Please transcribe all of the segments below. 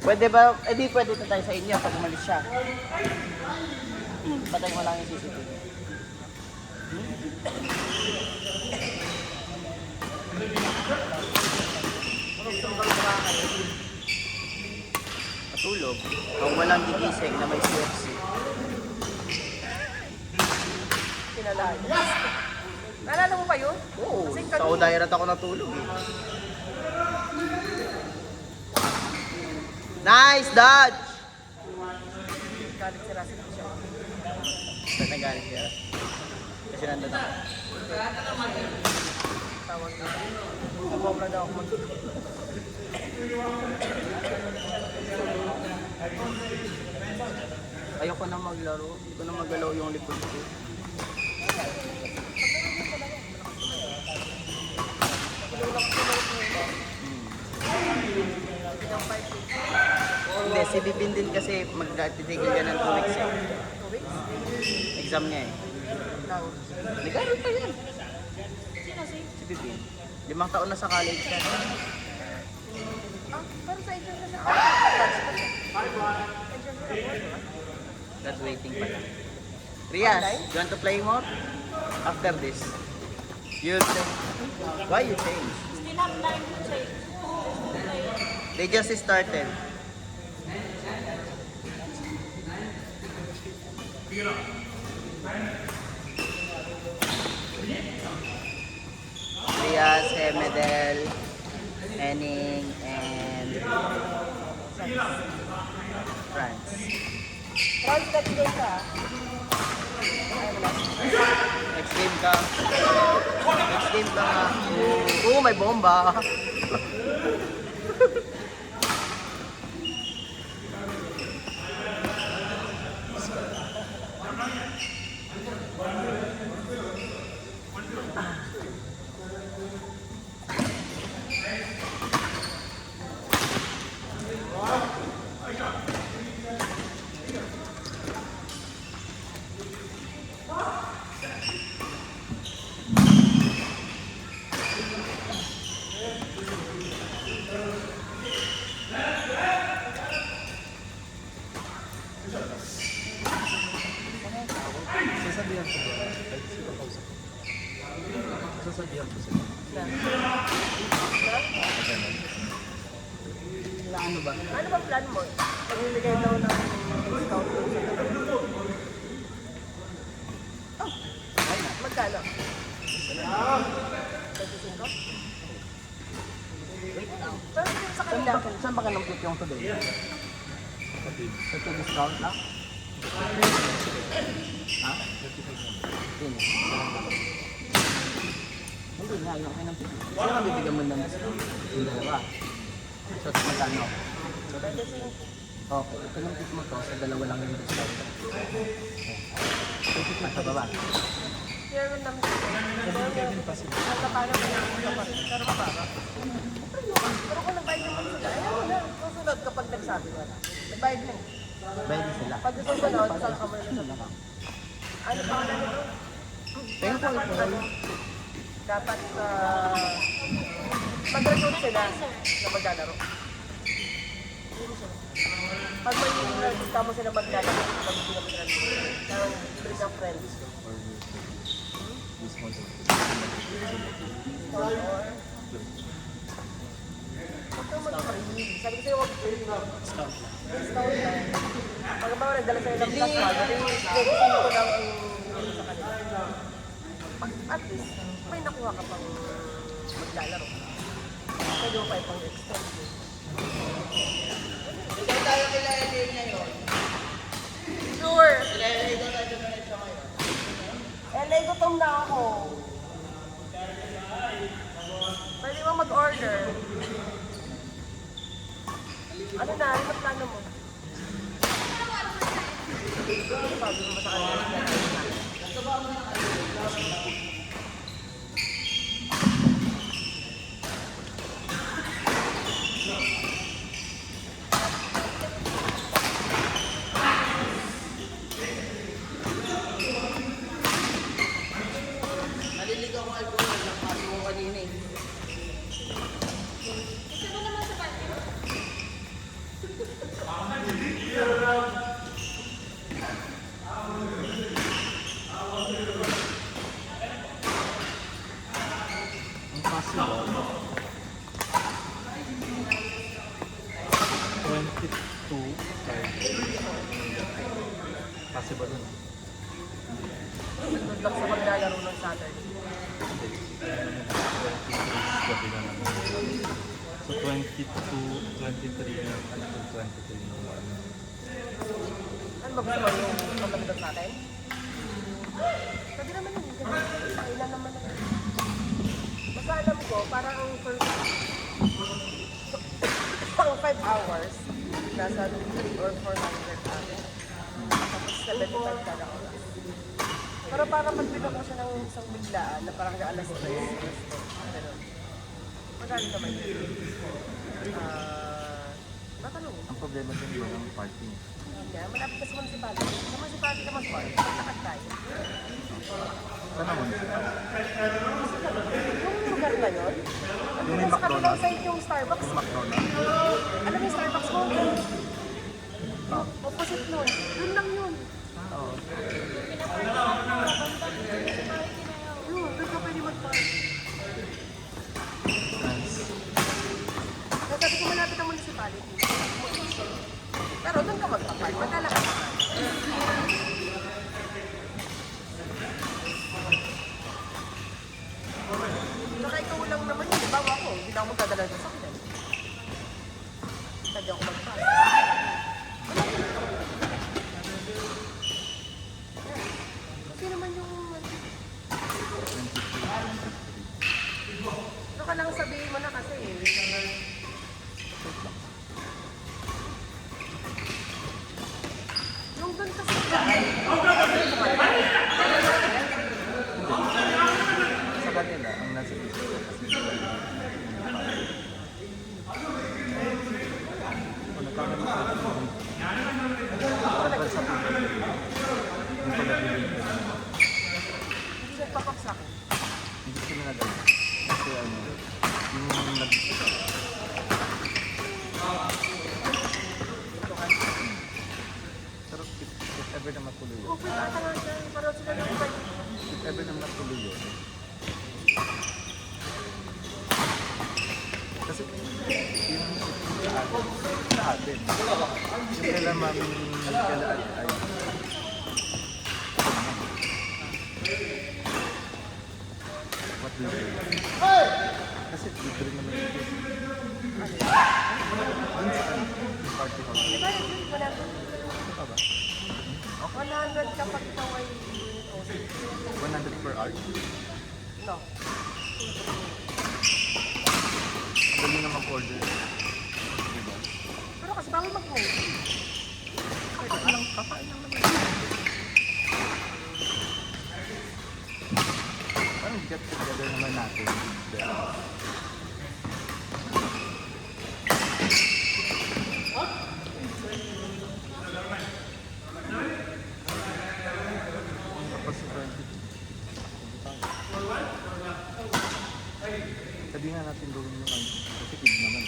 Pwede ba? Eh di pwede na tayo sa inyo pag umalis siya. Patay mo lang yung CCTV. Matulog. Kung walang gigising na may CFC. Kinalain. Naalala mo pa yun? Oo. Kasi Sa Udairat ako natulog eh. Nice dodge! galit si Russell siya. Saan nagaling siya? Kasi nandun ako. Tawag nila. Nabobra daw ako mag... Ayoko na maglaro. Hindi ko na magalaw yung likod ko. Hindi, si Bibin din kasi magtitigil ka ng 2 weeks eh. 2 weeks? Exam niya eh. Lang. Nag-aaral pa yan. Sino si? Si Bibin. 5 taon na sa college siya. Ah, pero sa exam na siya. Graduating pa lang. Rias, you want to play more? After this. You change. Why you change? Still have time to change. They just started. Rias, Hemedel, Henning, and France. France, let's go ka. Next game ka. Next game ka nga. Oo, may bomba. Sasabihan ko ba? Kahit sino kausap ko. Sasabihan ko sila. Ano ba? Ano ba plan mo? Magbibigay daw ng discount doon sa gabi. Oh, Why not? magkano? 25? Pero sa kanila, Saan ba ka nampit yung today? Kapatid. Sa to discount na? Ha? 35 Hindi nga, yung akin nampit. Sino ang bibigyan mo ng discount? Yung dalawa. So, magkano? 25. Okay, ito yung tip mo to, sa dalawa lang yung discount. Sa baba. Pero naman, nagkapano ba yung kapatid? Pero mababa. Pero kung nagbayad naman sila, ayaw mo na. Susunod kapag nagsabi wala. Nagbayad na eh. Bayad sila. Pag susunod, saan ka mo na sa ano pa na nito? Pero kung ito, Dapat mag-recruit sila na maglalaro. Pag may kamo sila maglalaro, mag-recruit sila ng bring of friends. this month. Or huwag kang mag-free. Sabi ko sa'yo, huwag free. Discount lang. Pag ba nagdala sa'yo ng plus one, i-resin ko lang yung sa kanila. At least, may nakuha ka pang maglalaro. Pwede mo pa ipang extend. ikaw tayo kila LA ngayon. Sure! Kila LA daw tayo diretso ngayon. LA, gutom na ako. Pwede mo mag-order. Ano na? Ano ang plano mo? Sabi mo ba sa kanila? Naliligaw ko ay buwan, napasok ko kanina eh. Gusto mo naman sa party? kasi ba dun? Nandun lang sa maglalaro ng Saturday. Gabi na naman. So 22, 23 na, until 23 na wala. Ano ba gusto mo yung maglalaro sa atin? Pwede naman yun. Kailan naman naman. Basta alam ko, parang ang first ang 5 hours, nasa 3 or 400 hours. Tapos 75 kada oras. Pero para magbilang ko siya ng isang biglaan na parang alas 3. Ganun. Magkano naman yun? Matanong. Ang problema din ba ng parking? Yeah, malapit ka sa municipality. Sa municipality ka mag-park. Maglakad tayo. Saan naman sila? Yung lugar na yun, Yung may sa kabilang McDonald's? side yung Starbucks. Yung McDonald's? Alam mo yung Starbucks mo? Opposite nun. Doon lang yun. Oo. Yun, doon ka pwede mag-park. Nice. Kaya sabi ko malapit ang municipality. Pero doon ka magpapark. Maglalakad ka. Saka ikaw lang naman yun. Bawa ako. Hindi na ako magdadala sa sakyan. Pwede ako mag-park. Kasi naman yung... Ano ka lang sabihin mo na kasi. Yung doon kasi... Sa kanila, ang nasa isip ko kasi sila yung kung nagkaroon ng parang sa public, yung pag-abiling ko, Hindi nagpapak sa akin. hindi sila nag-ano. Kasi ano, yung nag... Pero if ever na matuloy yun, Okay, ata nga dyan. Parang sila lang iba yun. if ever na matuloy yun, kasi yung sa atin, yung kailan mami, kailan ay, what do you do? Kasi libre naman ito. Dun sa ano, yung party hall. Di ba yun? Wala. Ano pa ba? 100 kapag ikaw ay unit o 100 per hour? no. Ang dali na mag-order. Diba? Pero kasi bawal mag-move. Kakain lang naman. Parang get together naman natin. Tapos sa 22. Sabi nga natin gawin yung ano. Kasi kid naman.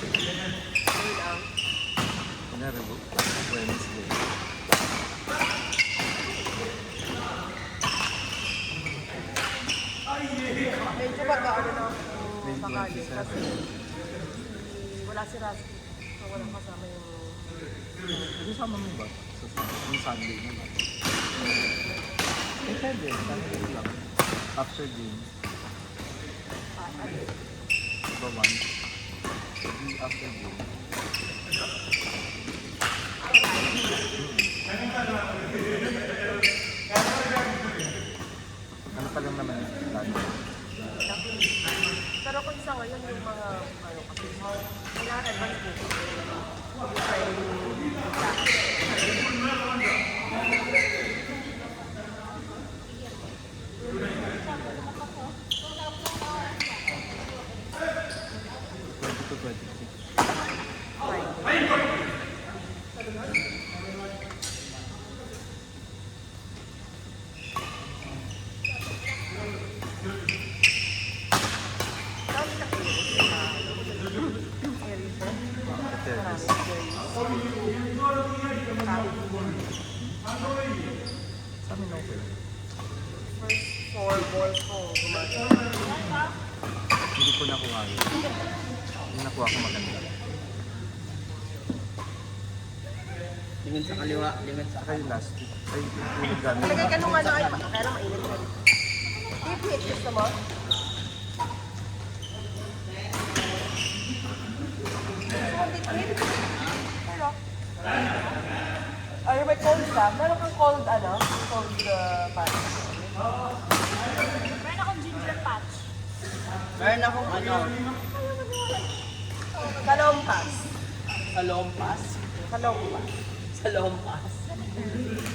Ayun ang Kunyari, Wednesday. medyo mag-ano na ako May sakali 27. kasi wala si Rasky. So walang kasama yung Kasama mo ba? Yung Sunday naman. Eh, pwede. Sunday lang. After game. ano. Diba one? Pwede after game. Ano pa lang naman yung plano? Pero kung isa ngayon yung mga ano kasi kailangan advance booking. Yung To 26. Terrace. Sa amin okay. First four balls ko gumagana. Hindi ko nakuha yun. Yung nakuha ko maganda. Lingon sa kaliwa, lingon sa Saka yung last week. Ay, yung gamit. Ilagay ka nung ano, ay, kaya lang mainit rin. Deep heat, gusto mo? Gusto mo deep heat? Pero, ay, may cold ka? Meron kang cold, ano? Cold patch. Meron akong ginger patch. Meron akong ano, Kalompas. sa lompas. Kalompas. Sa lompas.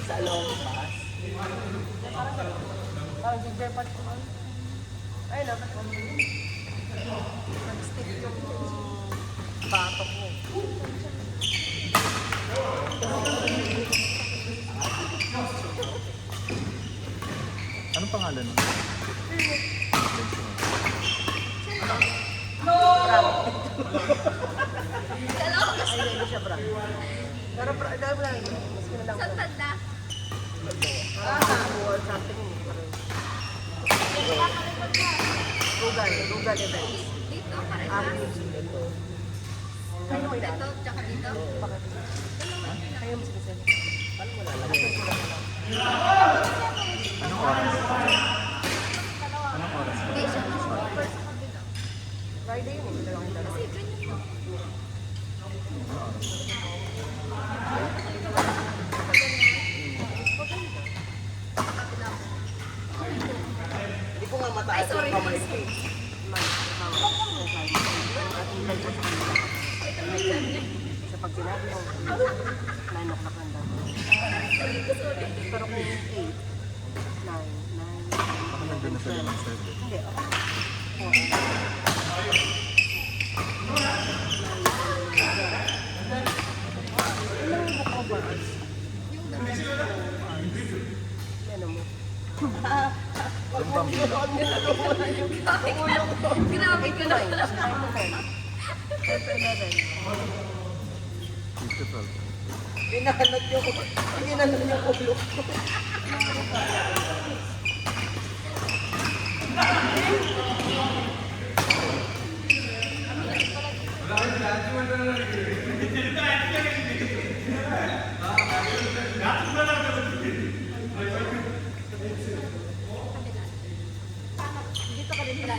Sa lompas. Parang ginger patch ko. Ay, no. Nag-stick yung batok mo. Anong pangalan mo? Brown. Ay, hindi siya brown. Pero brown, dahil brown. Mas kinalang Saan brown. banda? Or something. Rugal events. Dito, parang Avenue dito. Kayo mo ilan? dito, tsaka dito. Bakit? Kayo mo sinasabi. Anong oras? Anong oras? Hindi siya mas over sa kabila. Friday yun eh. Dalawang dalawa. Kasi ganyan mo. Kabila mo. Hindi ko nga Ay, mataas sorry. yung kamay ko. Sa pag sinabi mo, 9 o'clock lang daw. Pero kung 8, 9, 9, Baka nandun na sila ng 7. hindi, okay. Ilang book overs? Ano mo? Yung pambilang. Grabe ka na. 9 to 10. 10 to 11. 8 to 12. Pinanat yung ulo ko. Dito ka rin nila.